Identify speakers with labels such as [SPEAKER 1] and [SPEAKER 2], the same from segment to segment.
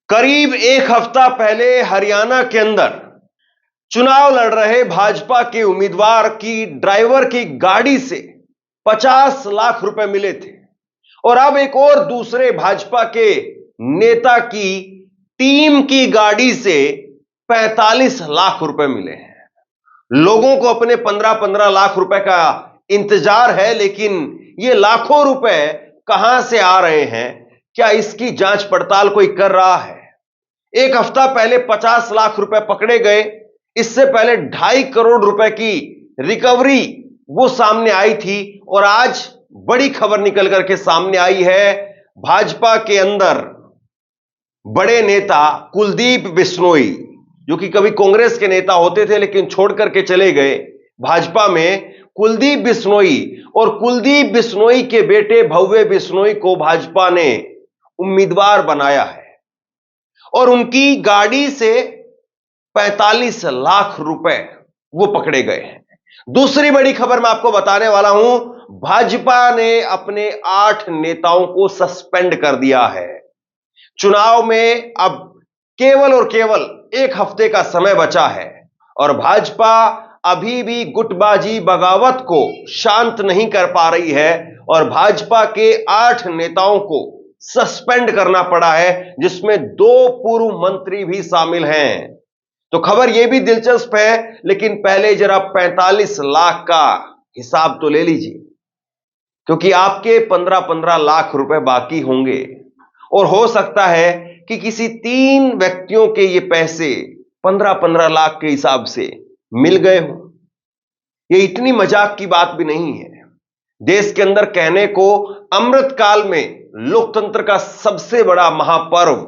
[SPEAKER 1] करीब एक हफ्ता पहले हरियाणा के अंदर चुनाव लड़ रहे भाजपा के उम्मीदवार की ड्राइवर की गाड़ी से 50 लाख रुपए मिले थे और अब एक और दूसरे भाजपा के नेता की टीम की गाड़ी से 45 लाख रुपए मिले हैं। लोगों को अपने 15-15 लाख रुपए का इंतजार है, लेकिन ये लाखों रुपए कहां से आ रहे हैं? क्या इसकी जांच पड़ताल कोई कर रहा है? एक हफ्ता पहले 50 लाख रुपए पकड़े गए, इससे पहले 2.5 करोड़ रुपए की रिकवरी वो सामने आई थी और आज बड़ी खबर निकल करके सामने आई है। भाजपा के अंदर बड़े नेता कुलदीप बिश्नोई, जो कि कभी कांग्रेस के नेता होते थे लेकिन छोड़ करके चले गए भाजपा में, कुलदीप बिश्नोई और कुलदीप बिश्नोई के बेटे भव्य बिश्नोई को भाजपा ने उम्मीदवार बनाया है और उनकी गाड़ी से 45 लाख रुपए वो पकड़े गए हैं। दूसरी बड़ी खबर मैं आपको बताने वाला हूं, भाजपा ने अपने 8 नेताओं को सस्पेंड कर दिया है। चुनाव में अब केवल और केवल एक हफ्ते का समय बचा है और भाजपा अभी भी गुटबाजी बगावत को शांत नहीं कर पा रही है और भाजपा के 8 नेताओं को सस्पेंड करना पड़ा है, जिसमें 2 पूर्व मंत्री भी शामिल हैं। तो खबर यह भी दिलचस्प है, लेकिन पहले जरा 45 लाख का हिसाब तो ले लीजिए, क्योंकि आपके 15-15 लाख रुपए बाकी होंगे और हो सकता है कि किसी 3 व्यक्तियों के ये पैसे 15-15 लाख के हिसाब से मिल गए हो। ये इतनी मजाक की बात भी नहीं है। देश के अंदर कहने को अमृतकाल में लोकतंत्र का सबसे बड़ा महापर्व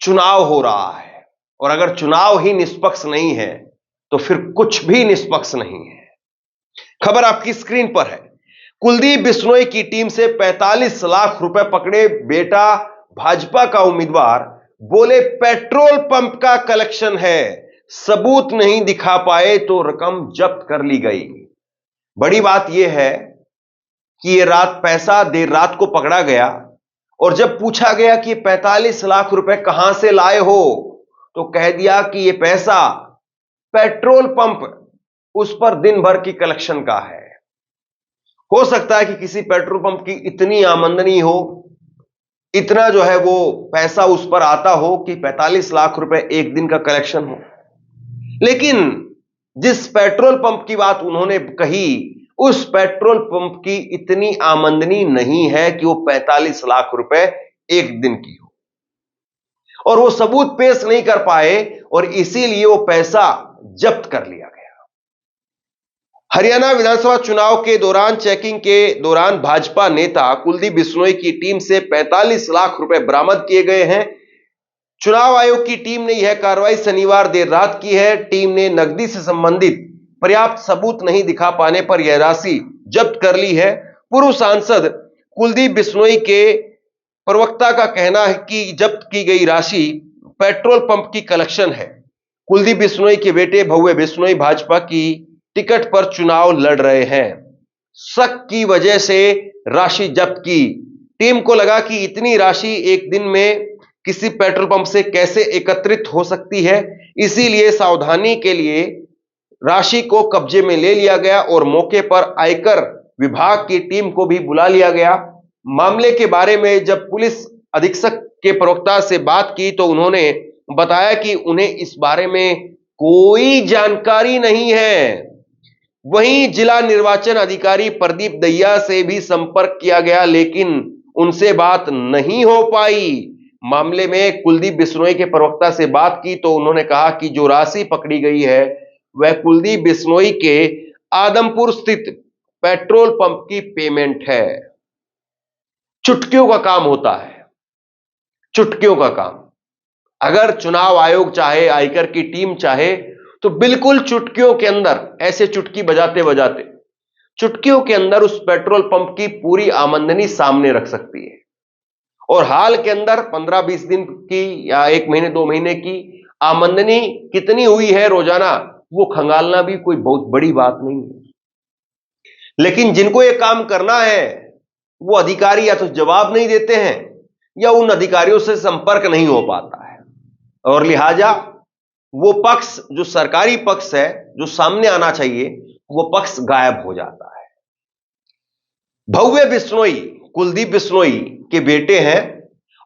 [SPEAKER 1] चुनाव हो रहा है और अगर चुनाव ही निष्पक्ष नहीं है तो फिर कुछ भी निष्पक्ष नहीं है। खबर आपकी स्क्रीन पर है। कुलदीप बिश्नोई की टीम से 45 लाख रुपए पकड़े बेटा भाजपा का उम्मीदवार, बोले पेट्रोल पंप का कलेक्शन है, सबूत नहीं दिखा पाए तो रकम जब्त कर ली गई। बड़ी बात यह है कि ये पैसा देर रात को पकड़ा गया और जब पूछा गया कि 45 लाख रुपए कहां से लाए हो तो कह दिया कि ये पैसा पेट्रोल पंप उस पर दिन भर की कलेक्शन का है। हो सकता है कि किसी पेट्रोल पंप की इतनी आमदनी हो, इतना जो है वो पैसा उस पर आता हो कि 45 लाख रुपए एक दिन का कलेक्शन हो, लेकिन जिस पेट्रोल पंप की बात उन्होंने कही उस पेट्रोल पंप की इतनी आमदनी नहीं है कि वो 45 लाख रुपए एक दिन की हो और वो सबूत पेश नहीं कर पाए और इसीलिए वो पैसा जब्त कर लिया गया। हरियाणा विधानसभा चुनाव के दौरान चेकिंग के दौरान भाजपा नेता कुलदीप बिश्नोई की टीम से 45 लाख रुपए बरामद किए गए हैं। चुनाव आयोग की टीम ने यह कार्रवाई शनिवार देर रात की है। टीम ने नकदी से संबंधित पर्याप्त सबूत नहीं दिखा पाने पर यह राशि जब्त कर ली है। पूर्व सांसद कुलदीप बिश्नोई के प्रवक्ता का कहना है कि जब्त की गई राशि पेट्रोल पंप की कलेक्शन है। कुलदीप बिश्नोई के बेटे भव्य बिश्नोई भाजपा की टिकट पर चुनाव लड़ रहे हैं। शक की वजह से राशि जब्त की। टीम को लगा कि इतनी राशि एक दिन में किसी पेट्रोल पंप से कैसे एकत्रित हो सकती है, इसीलिए सावधानी के लिए राशि को कब्जे में ले लिया गया और मौके पर आयकर विभाग की टीम को भी बुला लिया गया। मामले के बारे में जब पुलिस अधीक्षक के प्रवक्ता से बात की तो उन्होंने बताया कि उन्हें इस बारे में कोई जानकारी नहीं है। वहीं जिला निर्वाचन अधिकारी प्रदीप दहिया से भी संपर्क किया गया, लेकिन उनसे बात नहीं हो पाई। मामले में कुलदीप बिश्नोई के प्रवक्ता से बात की तो उन्होंने कहा कि जो राशि पकड़ी गई है वह कुलदीप बिश्नोई के आदमपुर स्थित पेट्रोल पंप की पेमेंट है। चुटकियों का काम होता है, चुटकियों का काम। अगर चुनाव आयोग चाहे, आयकर की टीम चाहे तो बिल्कुल चुटकियों के अंदर, ऐसे चुटकी बजाते बजाते चुटकियों के अंदर उस पेट्रोल पंप की पूरी आमदनी सामने रख सकती है और हाल के अंदर 15-20 दिन की या 1 महीने 2 महीने की आमदनी कितनी हुई है रोजाना, वो खंगालना भी कोई बहुत बड़ी बात नहीं है। लेकिन जिनको ये काम करना है वो अधिकारी या तो जवाब नहीं देते हैं या उन अधिकारियों से संपर्क नहीं हो पाता है। और लिहाजा वो पक्ष जो सरकारी पक्ष है, जो सामने आना चाहिए, वो पक्ष गायब हो जाता है। भव्य बिश्नोई कुलदीप बिश्नोई के बेटे हैं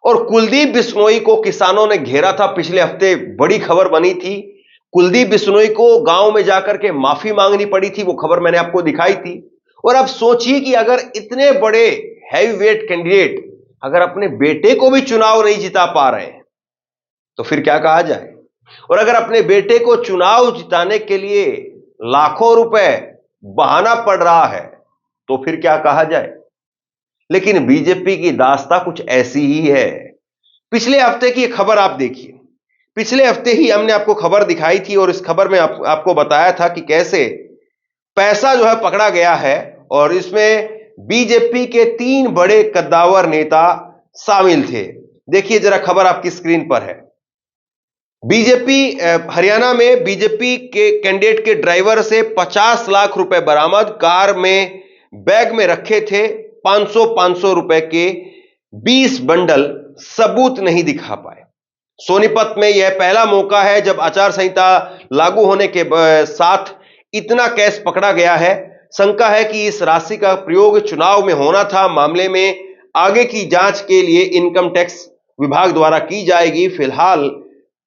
[SPEAKER 1] और कुलदीप बिश्नोई को किसानों ने घेरा था। पिछले हफ्ते बड़ी खबर बनी थी, कुलदीप बिश्नोई को गांव में जाकर के माफी मांगनी पड़ी थी। वो खबर मैंने आपको दिखाई थी। और अब सोचिए कि अगर इतने बड़े हैवीवेट कैंडिडेट अगर अपने बेटे को भी चुनाव नहीं जिता पा रहे हैं तो फिर क्या कहा जाए। और अगर अपने बेटे को चुनाव जिताने के लिए लाखों रुपए बहाना पड़ रहा है तो फिर क्या कहा जाए। लेकिन बीजेपी की दास्तां कुछ ऐसी ही है। पिछले हफ्ते की खबर आप देखिए, पिछले हफ्ते ही हमने आपको खबर दिखाई थी और इस खबर में आपको बताया था कि कैसे पैसा जो है पकड़ा गया है और इसमें बीजेपी के 3 बड़े कद्दावर नेता शामिल थे। देखिए जरा, खबर आपकी स्क्रीन पर है। बीजेपी हरियाणा में बीजेपी के कैंडिडेट के ड्राइवर से 50 लाख रुपए बरामद। कार में बैग में रखे थे 500 रुपए के 20 बंडल, सबूत नहीं दिखा पाए। सोनीपत में यह पहला मौका है जब आचार संहिता लागू होने के साथ इतना कैश पकड़ा गया है। शंका है कि इस राशि का प्रयोग चुनाव में होना था। मामले में आगे की जांच के लिए इनकम टैक्स विभाग द्वारा की जाएगी। फिलहाल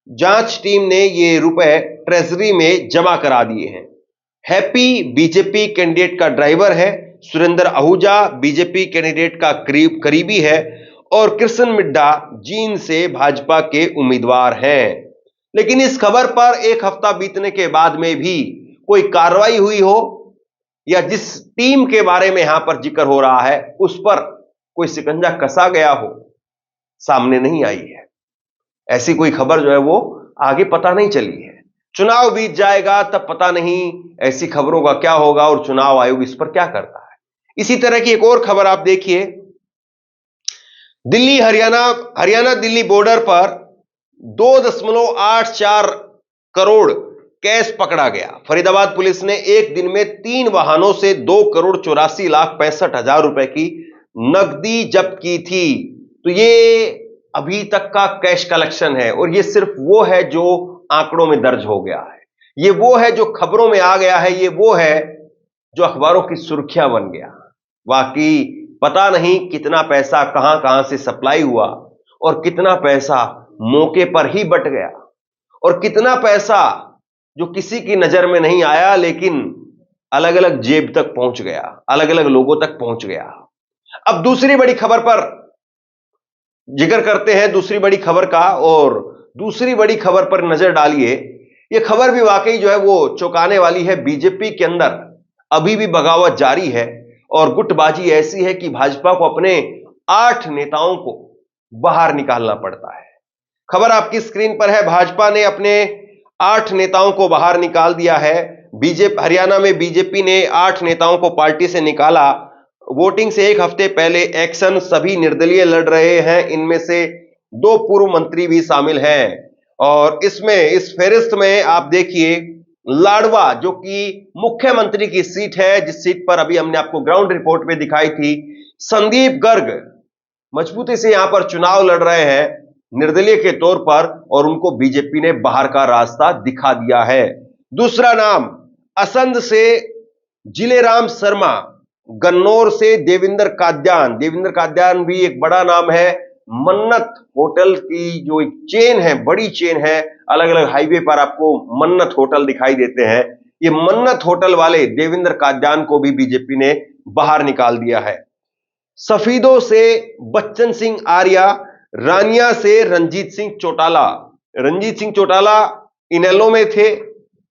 [SPEAKER 1] जांच टीम ने ये रुपए ट्रेजरी में जमा करा दिए हैं। हैप्पी बीजेपी कैंडिडेट का ड्राइवर है। सुरेंद्र आहूजा बीजेपी कैंडिडेट का करीबी है और कृष्ण मिड्डा जींद से भाजपा के उम्मीदवार हैं। लेकिन इस खबर पर एक हफ्ता बीतने के बाद में भी कोई कार्रवाई हुई हो या जिस टीम के बारे में यहां पर जिक्र हो रहा है उस पर कोई शिकंजा कसा गया हो, सामने नहीं आई है। ऐसी कोई खबर जो है वो आगे पता नहीं चली है। चुनाव बीत जाएगा तब पता नहीं ऐसी खबरों का क्या होगा और चुनाव आयोग इस पर क्या करता है। इसी तरह की एक और खबर आप देखिए, दिल्ली हरियाणा दिल्ली बॉर्डर पर 2.84 करोड़ कैश पकड़ा गया। फरीदाबाद पुलिस ने एक दिन में 3 वाहनों से 2,84,65,000 रुपए की नकदी जब्त की थी। तो ये अभी तक का कैश कलेक्शन है और ये सिर्फ वो है जो आंकड़ों में दर्ज हो गया है, ये वो है जो खबरों में आ गया है, ये वो है जो अखबारों की सुर्खियां बन गया। बाकी पता नहीं कितना पैसा कहां कहां से सप्लाई हुआ और कितना पैसा मौके पर ही बट गया और कितना पैसा जो किसी की नजर में नहीं आया लेकिन अलग अलग जेब तक पहुंच गया, अलग अलग लोगों तक पहुंच गया। अब दूसरी बड़ी खबर पर जिक्र करते हैं, दूसरी बड़ी खबर का, और दूसरी बड़ी खबर पर नजर डालिए। यह खबर भी वाकई जो है वो चौंकाने वाली है। बीजेपी के अंदर अभी भी बगावत जारी है और गुटबाजी ऐसी है कि भाजपा को अपने 8 नेताओं को बाहर निकालना पड़ता है। खबर आपकी स्क्रीन पर है। भाजपा ने अपने 8 नेताओं को बाहर निकाल दिया है। हरियाणा में बीजेपी ने 8 नेताओं को पार्टी से निकाला। वोटिंग से एक हफ्ते पहले एक्शन सभी निर्दलीय लड़ रहे हैं। इनमें से 2 पूर्व मंत्री भी शामिल हैं और इस फेरिस्त में आप देखिए लाडवा जो कि मुख्यमंत्री की सीट है, जिस सीट पर अभी हमने आपको ग्राउंड रिपोर्ट में दिखाई थी, संदीप गर्ग मजबूती से यहां पर चुनाव लड़ रहे हैं निर्दलीय के तौर पर और उनको बीजेपी ने बाहर का रास्ता दिखा दिया है। दूसरा नाम असंध से जिलेराम शर्मा, गन्नौर से देवेंद्र काद्यान भी एक बड़ा नाम है। मन्नत होटल की जो एक चेन है, बड़ी चेन है, अलग अलग हाईवे पर आपको मन्नत होटल दिखाई देते हैं। ये मन्नत होटल वाले देवेंद्र काद्यान को भी बीजेपी ने बाहर निकाल दिया है। सफीदों से बच्चन सिंह आर्या, रानिया से रंजीत सिंह चौटाला इनेलो में थे,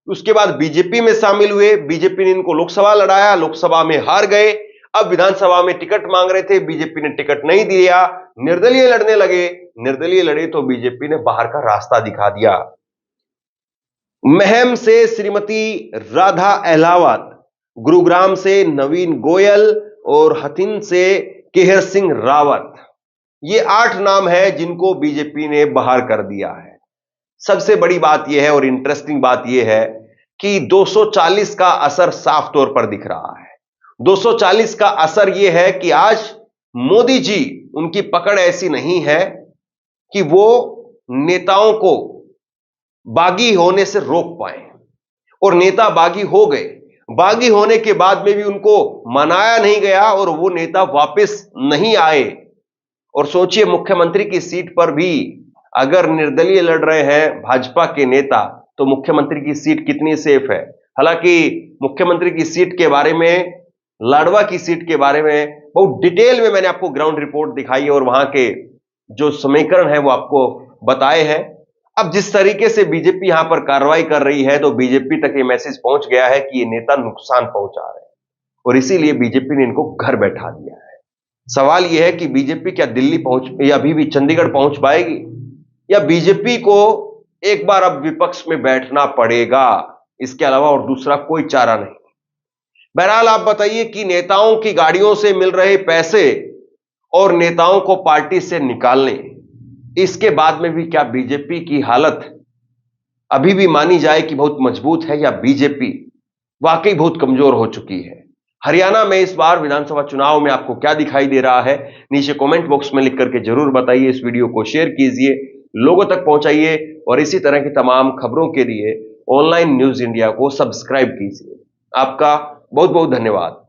[SPEAKER 1] उसके बाद बीजेपी में शामिल हुए। बीजेपी ने इनको लोकसभा लड़ाया, लोकसभा में हार गए। अब विधानसभा में टिकट मांग रहे थे, बीजेपी ने टिकट नहीं दिया, निर्दलीय लड़ने लगे। निर्दलीय लड़े तो बीजेपी ने बाहर का रास्ता दिखा दिया। महम से श्रीमती राधा अहलावत, गुरुग्राम से नवीन गोयल और हथिन से केहर सिंह रावत, ये 8 नाम है जिनको बीजेपी ने बाहर कर दिया है। सबसे बड़ी बात यह है और इंटरेस्टिंग बात यह है कि 240 का असर साफ तौर पर दिख रहा है। 240 का असर यह है कि आज मोदी जी, उनकी पकड़ ऐसी नहीं है कि वो नेताओं को बागी होने से रोक पाए, और नेता बागी हो गए। बागी होने के बाद में भी उनको मनाया नहीं गया और वो नेता वापस नहीं आए। और सोचिए, मुख्यमंत्री की सीट पर भी अगर निर्दलीय लड़ रहे हैं भाजपा के नेता, तो मुख्यमंत्री की सीट कितनी सेफ है। हालांकि मुख्यमंत्री की सीट के बारे में, लाडवा की सीट के बारे में बहुत डिटेल में मैंने आपको ग्राउंड रिपोर्ट दिखाई है और वहां के जो समीकरण है वो आपको बताए हैं। अब जिस तरीके से बीजेपी यहां पर कार्रवाई कर रही है, तो बीजेपी तक ये मैसेज पहुंच गया है कि ये नेता नुकसान पहुंचा रहे हैं और इसीलिए बीजेपी ने इनको घर बैठा दिया है। सवाल यह है कि बीजेपी क्या दिल्ली पहुंच या अभी भी चंडीगढ़ पहुंच पाएगी, या बीजेपी को एक बार अब विपक्ष में बैठना पड़ेगा, इसके अलावा और दूसरा कोई चारा नहीं। बहरहाल आप बताइए कि नेताओं की गाड़ियों से मिल रहे पैसे और नेताओं को पार्टी से निकालने, इसके बाद में भी क्या बीजेपी की हालत अभी भी मानी जाए कि बहुत मजबूत है, या बीजेपी वाकई बहुत कमजोर हो चुकी है। हरियाणा में इस बार विधानसभा चुनाव में आपको क्या दिखाई दे रहा है, नीचे कमेंट बॉक्स में लिख करके जरूर बताइए। इस वीडियो को शेयर कीजिए, लोगों तक पहुंचाइए और इसी तरह की तमाम खबरों के लिए ऑनलाइन न्यूज इंडिया को सब्सक्राइब कीजिए। आपका बहुत बहुत धन्यवाद।